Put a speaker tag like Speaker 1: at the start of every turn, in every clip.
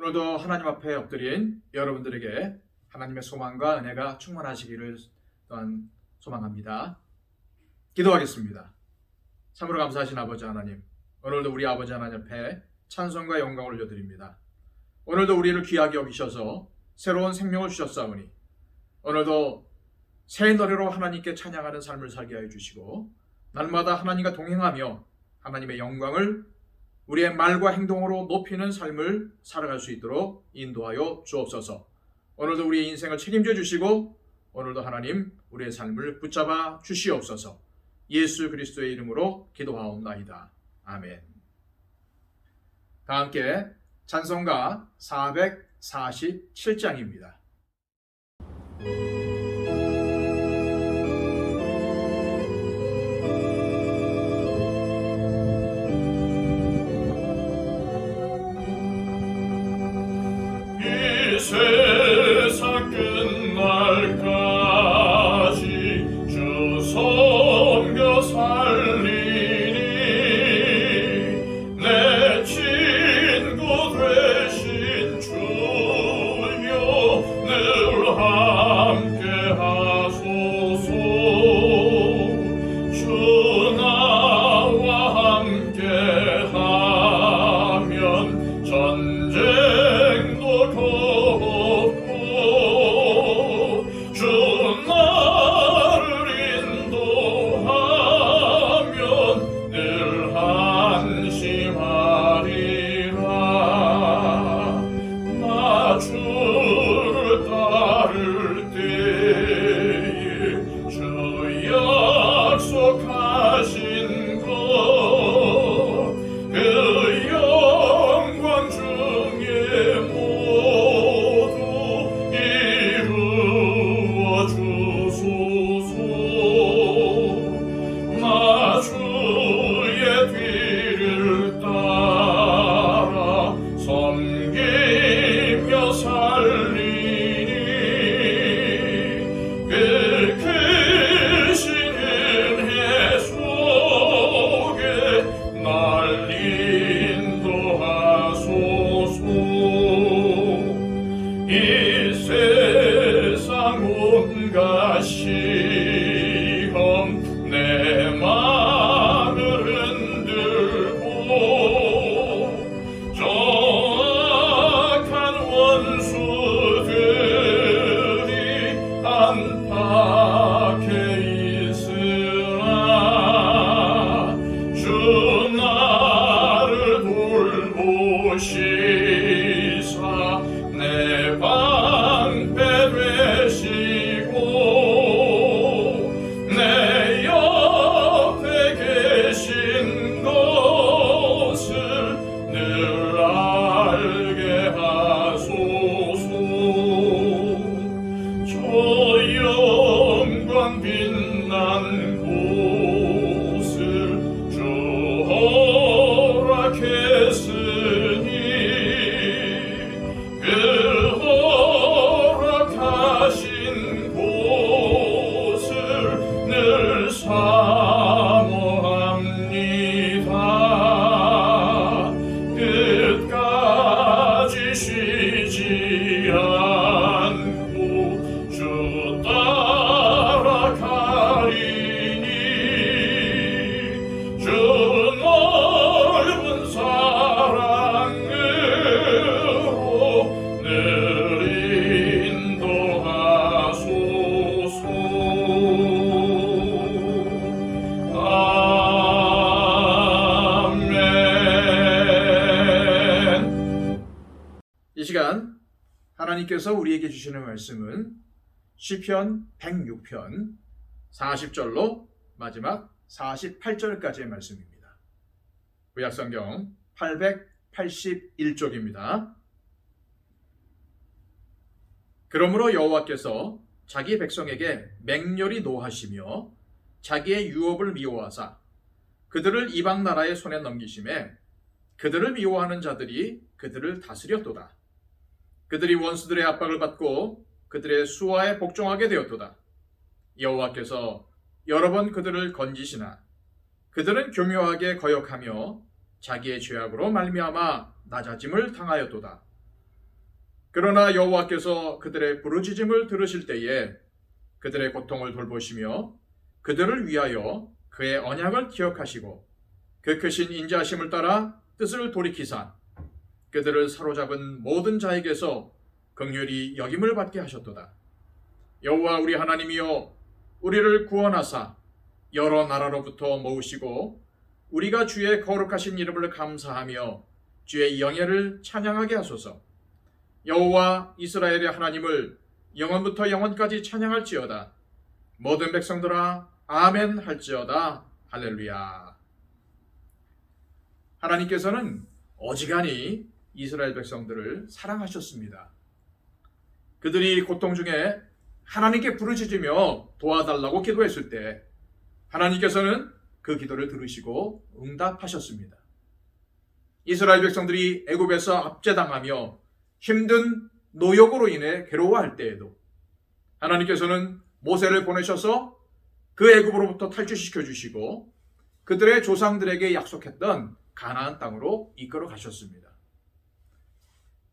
Speaker 1: 오늘도 하나님 앞에 엎드린 여러분들에게 하나님의 소망과 은혜가 충만하시기를 또한 소망합니다. 기도하겠습니다. 참으로 감사하신 아버지 하나님, 오늘도 우리 아버지 하나님 앞에 찬송과 영광을 올려드립니다. 오늘도 우리를 귀하게 여기셔서 새로운 생명을 주셨사오니 오늘도 새 노래로 하나님께 찬양하는 삶을 살게 하여 주시고 날마다 하나님과 동행하며 하나님의 영광을 우리의 말과 행동으로 높이는 삶을 살아갈 수 있도록 인도하여 주옵소서. 오늘도 우리의 인생을 책임져 주시고 오늘도 하나님 우리의 삶을 붙잡아 주시옵소서. 예수 그리스도의 이름으로 기도하옵나이다. 아멘. 다 함께 찬송가 447장입니다.
Speaker 2: 세상 끝날까지 주 섬겨 살리니 내 친구 되신 주여 늘 함께 하소서. 주 나와 함께 하면 전쟁도 주 나를 인도하면 늘 안심하리라. 나 주를 따를 때에 주 약속하신 것 그 영광 중에 모두 이루어 주소서. 나 주의 뒤를 따라 섬기며 살리니 그 크신 은혜 속에 날 인도하소서. 이 세상 온갖 시험 내 맘을 흔들고 정악한 원수들이 안팎에 있으나 주 나를 돌보시사 내 방패 되시고 내 옆에 계신 것을 늘 알게 하소서. 저 영광 빛난 곳을 주 허락했으니 그 허락하신 곳을 늘 사모합니다. 끝까지 쉬지 않고 주 따라가리니 주 넓은 사랑으로 늘 인도하소서. 아멘.
Speaker 1: 이 시간 하나님께서 우리에게 주시는 말씀은 시편 106편 40절로 마지막 48절까지의 말씀입니다. 구약성경 881쪽입니다. 그러므로 여호와께서 자기 백성에게 맹렬히 노하시며 자기의 유업을 미워하사 그들을 이방 나라의 손에 넘기심에 그들을 미워하는 자들이 그들을 다스렸도다. 그들이 원수들의 압박을 받고 그들의 수하에 복종하게 되었도다. 여호와께서 여러 번 그들을 건지시나 그들은 교묘하게 거역하며 자기의 죄악으로 말미암아 낮아짐을 당하였도다. 그러나 여호와께서 그들의 부르짖음을 들으실 때에 그들의 고통을 돌보시며 그들을 위하여 그의 언약을 기억하시고 그 크신 인자하심을 따라 뜻을 돌이키사 그들을 사로잡은 모든 자에게서 긍휼히 여김을 받게 하셨도다. 여호와 우리 하나님이여 우리를 구원하사 여러 나라로부터 모으시고 우리가 주의 거룩하신 이름을 감사하며 주의 영예를 찬양하게 하소서. 여호와 이스라엘의 하나님을 영원부터 영원까지 찬양할지어다. 모든 백성들아 아멘 할지어다. 할렐루야. 하나님께서는 어지간히 이스라엘 백성들을 사랑하셨습니다. 그들이 고통 중에 하나님께 부르짖으며 도와달라고 기도했을 때 하나님께서는 그 기도를 들으시고 응답하셨습니다. 이스라엘 백성들이 애굽에서 압제당하며 힘든 노역으로 인해 괴로워할 때에도 하나님께서는 모세를 보내셔서 그 애굽으로부터 탈출시켜 주시고 그들의 조상들에게 약속했던 가나안 땅으로 이끌어 가셨습니다.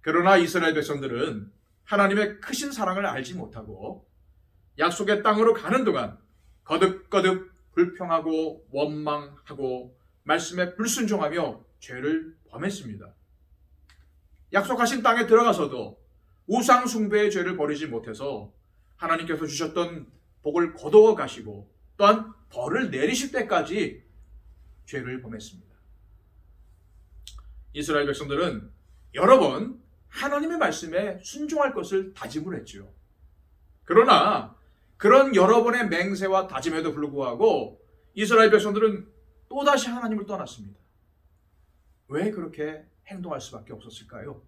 Speaker 1: 그러나 이스라엘 백성들은 하나님의 크신 사랑을 알지 못하고 약속의 땅으로 가는 동안 거듭거듭 불평하고 원망하고 말씀에 불순종하며 죄를 범했습니다. 약속하신 땅에 들어가서도 우상 숭배의 죄를 버리지 못해서 하나님께서 주셨던 복을 거두어 가시고 또한 벌을 내리실 때까지 죄를 범했습니다. 이스라엘 백성들은 여러 번 하나님의 말씀에 순종할 것을 다짐을 했죠. 그러나 그런 여러 번의 맹세와 다짐에도 불구하고 이스라엘 백성들은 또다시 하나님을 떠났습니다. 왜 그렇게 행동할 수밖에 없었을까요?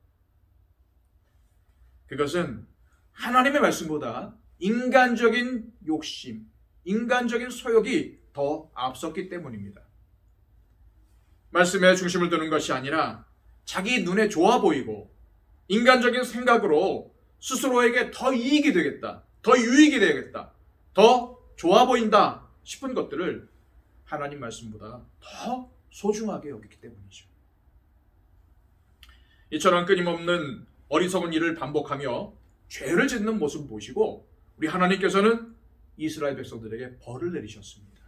Speaker 1: 그것은 하나님의 말씀보다 인간적인 욕심, 인간적인 소욕이 더 앞섰기 때문입니다. 말씀에 중심을 두는 것이 아니라 자기 눈에 좋아 보이고 인간적인 생각으로 스스로에게 더 이익이 되겠다, 더 유익이 되겠다, 더 좋아 보인다 싶은 것들을 하나님 말씀보다 더 소중하게 여겼기 때문이죠. 이처럼 끊임없는 어리석은 일을 반복하며 죄를 짓는 모습을 보시고 우리 하나님께서는 이스라엘 백성들에게 벌을 내리셨습니다.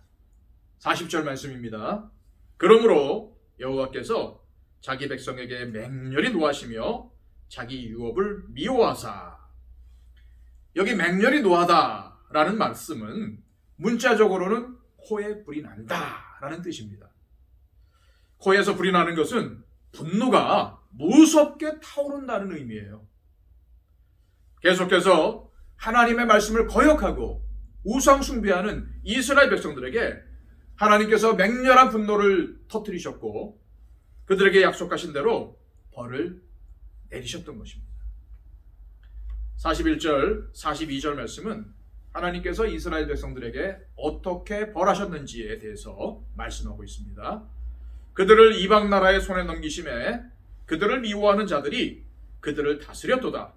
Speaker 1: 40절 말씀입니다. 그러므로 여호와께서 자기 백성에게 맹렬히 노하시며 자기 유업을 미워하사. 여기 맹렬히 노하다라는 말씀은 문자적으로는 코에 불이 난다라는 뜻입니다. 코에서 불이 나는 것은 분노가 무섭게 타오른다는 의미예요. 계속해서 하나님의 말씀을 거역하고 우상 숭배하는 이스라엘 백성들에게 하나님께서 맹렬한 분노를 터뜨리셨고 그들에게 약속하신 대로 벌을 내리셨던 것입니다. 41절, 42절 말씀은 하나님께서 이스라엘 백성들에게 어떻게 벌하셨는지에 대해서 말씀하고 있습니다. 그들을 이방 나라의 손에 넘기심에 그들을 미워하는 자들이 그들을 다스렸도다.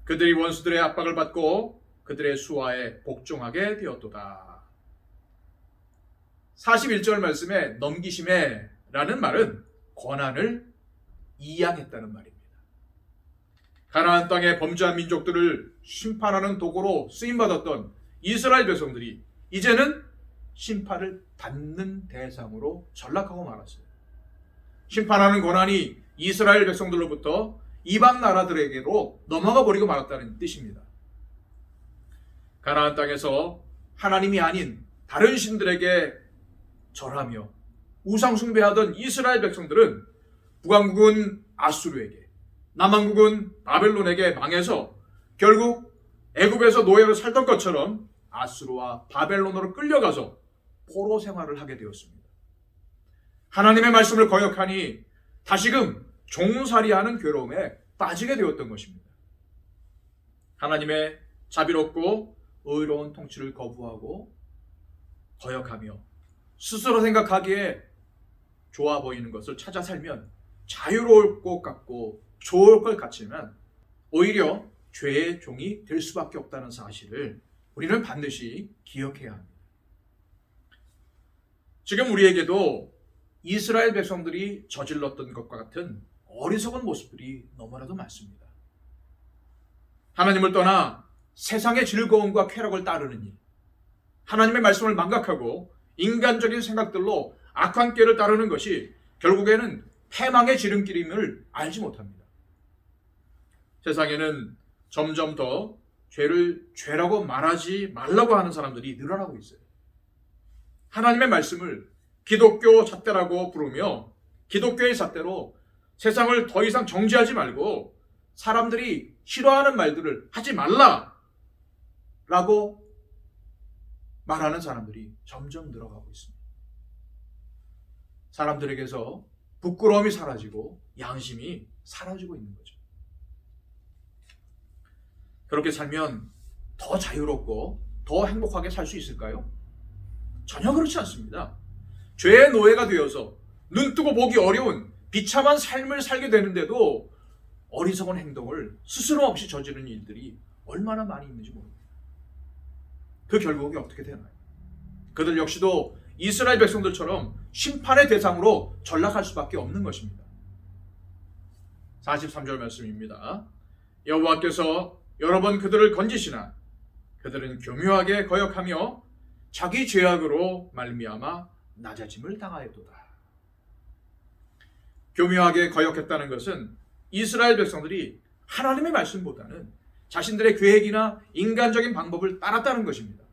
Speaker 1: 그들이 원수들의 압박을 받고 그들의 수하에 복종하게 되었도다. 41절 말씀에 넘기심에 라는 말은 권한을 이양했다는 말입니다. 가나안 땅의 범죄한 민족들을 심판하는 도구로 쓰임받았던 이스라엘 백성들이 이제는 심판을 받는 대상으로 전락하고 말았어요. 심판하는 권한이 이스라엘 백성들로부터 이방 나라들에게로 넘어가 버리고 말았다는 뜻입니다. 가나안 땅에서 하나님이 아닌 다른 신들에게 절하며 우상 숭배하던 이스라엘 백성들은 북왕국은 아수르에게, 남왕국은 바벨론에게 망해서 결국 애굽에서 노예로 살던 것처럼 아수르와 바벨론으로 끌려가서 포로 생활을 하게 되었습니다. 하나님의 말씀을 거역하니 다시금 종살이하는 괴로움에 빠지게 되었던 것입니다. 하나님의 자비롭고 의로운 통치를 거부하고 거역하며 스스로 생각하기에 좋아 보이는 것을 찾아 살면 자유로울 것 같고 좋을 것 같지만 오히려 죄의 종이 될 수밖에 없다는 사실을 우리는 반드시 기억해야 합니다. 지금 우리에게도 이스라엘 백성들이 저질렀던 것과 같은 어리석은 모습들이 너무나도 많습니다. 하나님을 떠나 세상의 즐거움과 쾌락을 따르느니 하나님의 말씀을 망각하고 인간적인 생각들로 악한 길을 따르는 것이 결국에는 패망의 지름길임을 알지 못합니다. 세상에는 점점 더 죄를 죄라고 말하지 말라고 하는 사람들이 늘어나고 있어요. 하나님의 말씀을 기독교 잣대라고 부르며 기독교의 잣대로 세상을 더 이상 정죄하지 말고 사람들이 싫어하는 말들을 하지 말라라고 말하는 사람들이 점점 늘어가고 있습니다. 사람들에게서 부끄러움이 사라지고 양심이 사라지고 있는 거죠. 그렇게 살면 더 자유롭고 더 행복하게 살 수 있을까요? 전혀 그렇지 않습니다. 죄의 노예가 되어서 눈뜨고 보기 어려운 비참한 삶을 살게 되는데도 어리석은 행동을 스스럼 없이 저지르는 일들이 얼마나 많이 있는지 모릅니다. 그 결국이 어떻게 되나요? 그들 역시도 이스라엘 백성들처럼 심판의 대상으로 전락할 수밖에 없는 것입니다. 43절 말씀입니다. 여호와께서 여러 번 그들을 건지시나 그들은 교묘하게 거역하며 자기 죄악으로 말미암아 낮아짐을 당하였도다. 교묘하게 거역했다는 것은 이스라엘 백성들이 하나님의 말씀보다는 자신들의 계획이나 인간적인 방법을 따랐다는 것입니다.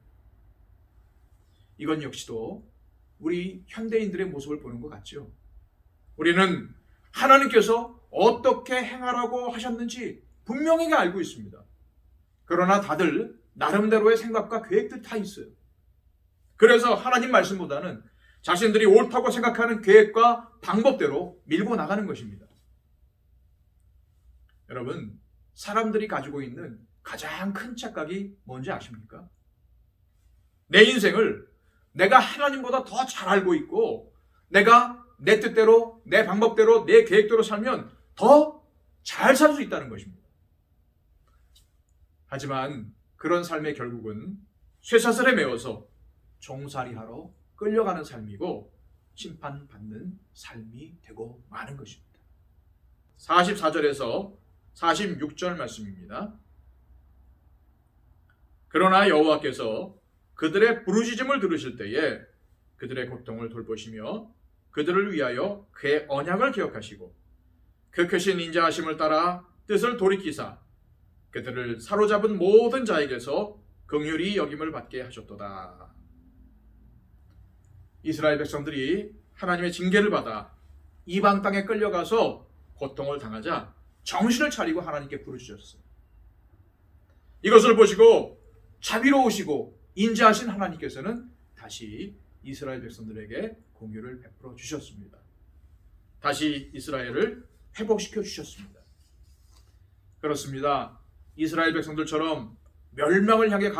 Speaker 1: 이건 역시도 우리 현대인들의 모습을 보는 것 같죠. 우리는 하나님께서 어떻게 행하라고 하셨는지 분명히 알고 있습니다. 그러나 다들 나름대로의 생각과 계획들 다 있어요. 그래서 하나님 말씀보다는 자신들이 옳다고 생각하는 계획과 방법대로 밀고 나가는 것입니다. 여러분, 사람들이 가지고 있는 가장 큰 착각이 뭔지 아십니까? 내 인생을 내가 하나님보다 더 잘 알고 있고 내가 내 뜻대로, 내 방법대로, 내 계획대로 살면 더 잘 살 수 있다는 것입니다. 하지만 그런 삶의 결국은 쇠사슬에 매어서 종살이하러 끌려가는 삶이고 심판받는 삶이 되고 마는 것입니다. 44절에서 46절 말씀입니다. 그러나 여호와께서 그들의 부르짖음을 들으실 때에 그들의 고통을 돌보시며 그들을 위하여 그의 언약을 기억하시고 그 크신 인자하심을 따라 뜻을 돌이키사 그들을 사로잡은 모든 자에게서 긍휼히 여김을 받게 하셨도다. 이스라엘 백성들이 하나님의 징계를 받아 이방 땅에 끌려가서 고통을 당하자 정신을 차리고 하나님께 부르짖었어요. 이것을 보시고 자비로우시고 인자하신 하나님께서는 다시 이스라엘 백성들에게 공유를 베풀어 주셨습니다. 다시 이스라엘을 회복시켜 주셨습니다. 그렇습니다. 이스라엘 백성들처럼 멸망을 향해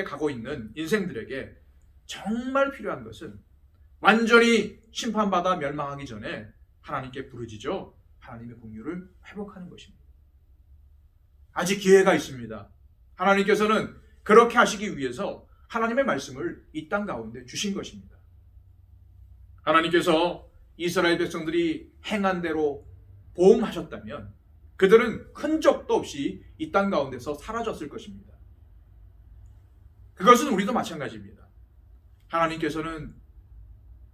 Speaker 1: 가고 있는 인생들에게 정말 필요한 것은 완전히 심판받아 멸망하기 전에 하나님께 부르짖어 하나님의 공유를 회복하는 것입니다. 아직 기회가 있습니다. 하나님께서는 그렇게 하시기 위해서 하나님의 말씀을 이 땅 가운데 주신 것입니다. 하나님께서 이스라엘 백성들이 행한 대로 보응하셨다면 그들은 흔적도 없이 이 땅 가운데서 사라졌을 것입니다. 그것은 우리도 마찬가지입니다. 하나님께서는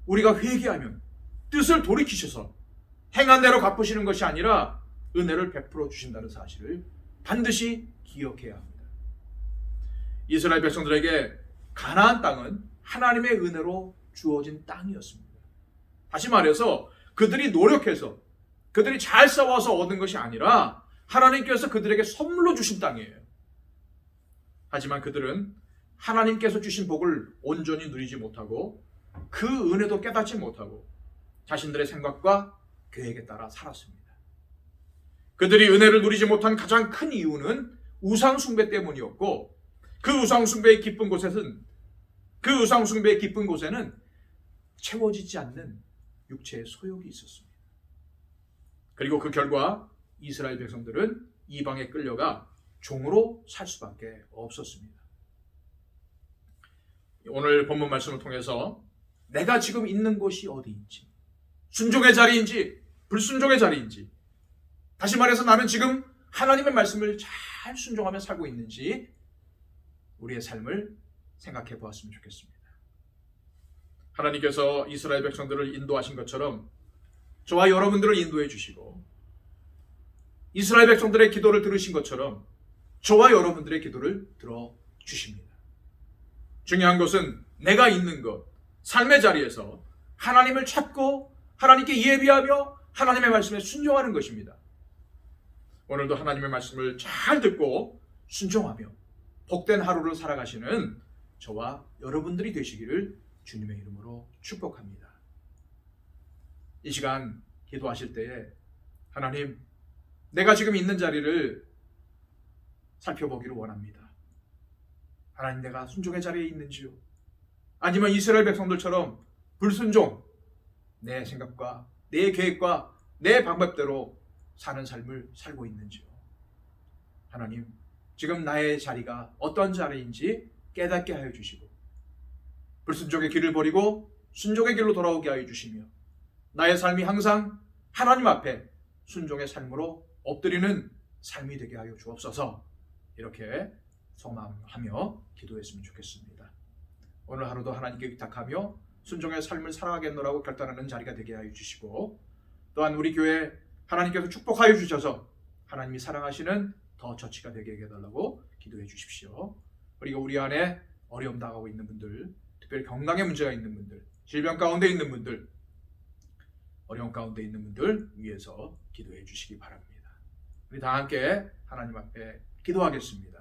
Speaker 1: 우리가 회개하면 뜻을 돌이키셔서 행한 대로 갚으시는 것이 아니라 은혜를 베풀어 주신다는 사실을 반드시 기억해야 합니다. 이스라엘 백성들에게 가나안 땅은 하나님의 은혜로 주어진 땅이었습니다. 다시 말해서 그들이 노력해서 그들이 잘 싸워서 얻은 것이 아니라 하나님께서 그들에게 선물로 주신 땅이에요. 하지만 그들은 하나님께서 주신 복을 온전히 누리지 못하고 그 은혜도 깨닫지 못하고 자신들의 생각과 계획에 따라 살았습니다. 그들이 은혜를 누리지 못한 가장 큰 이유는 우상 숭배 때문이었고 그 우상 숭배의 깊은 곳에는 채워지지 않는 육체의 소욕이 있었습니다. 그리고 그 결과 이스라엘 백성들은 이방에 끌려가 종으로 살 수밖에 없었습니다. 오늘 본문 말씀을 통해서 내가 지금 있는 곳이 어디인지, 순종의 자리인지 불순종의 자리인지 다시 말해서 나는 지금 하나님의 말씀을 잘 순종하며 살고 있는지 우리의 삶을 생각해 보았으면 좋겠습니다. 하나님께서 이스라엘 백성들을 인도하신 것처럼 저와 여러분들을 인도해 주시고 이스라엘 백성들의 기도를 들으신 것처럼 저와 여러분들의 기도를 들어 주십니다. 중요한 것은 내가 있는 것, 삶의 자리에서 하나님을 찾고 하나님께 예비하며 하나님의 말씀에 순종하는 것입니다. 오늘도 하나님의 말씀을 잘 듣고 순종하며 복된 하루를 살아가시는 저와 여러분들이 되시기를 주님의 이름으로 축복합니다. 이 시간 기도하실 때에 하나님, 내가 지금 있는 자리를 살펴보기를 원합니다. 하나님, 내가 순종의 자리에 있는지요? 아니면 이스라엘 백성들처럼 불순종, 내 생각과 내 계획과 내 방법대로 사는 삶을 살고 있는지요? 하나님, 지금 나의 자리가 어떤 자리인지 깨닫게 하여 주시고 불순종의 길을 버리고 순종의 길로 돌아오게 하여 주시며 나의 삶이 항상 하나님 앞에 순종의 삶으로 엎드리는 삶이 되게 하여 주옵소서. 이렇게 소망하며 기도했으면 좋겠습니다. 오늘 하루도 하나님께 의탁하며 순종의 삶을 살아가겠노라고 결단하는 자리가 되게 하여 주시고 또한 우리 교회 하나님께서 축복하여 주셔서 하나님이 사랑하시는 더 처치가 되게 해달라고 기도해 주십시오. 그리고 우리 안에 어려움 당하고 있는 분들, 특별히 건강에 문제가 있는 분들, 질병 가운데 있는 분들, 어려움 가운데 있는 분들 위해서 기도해 주시기 바랍니다. 우리 다 함께 하나님 앞에 기도하겠습니다.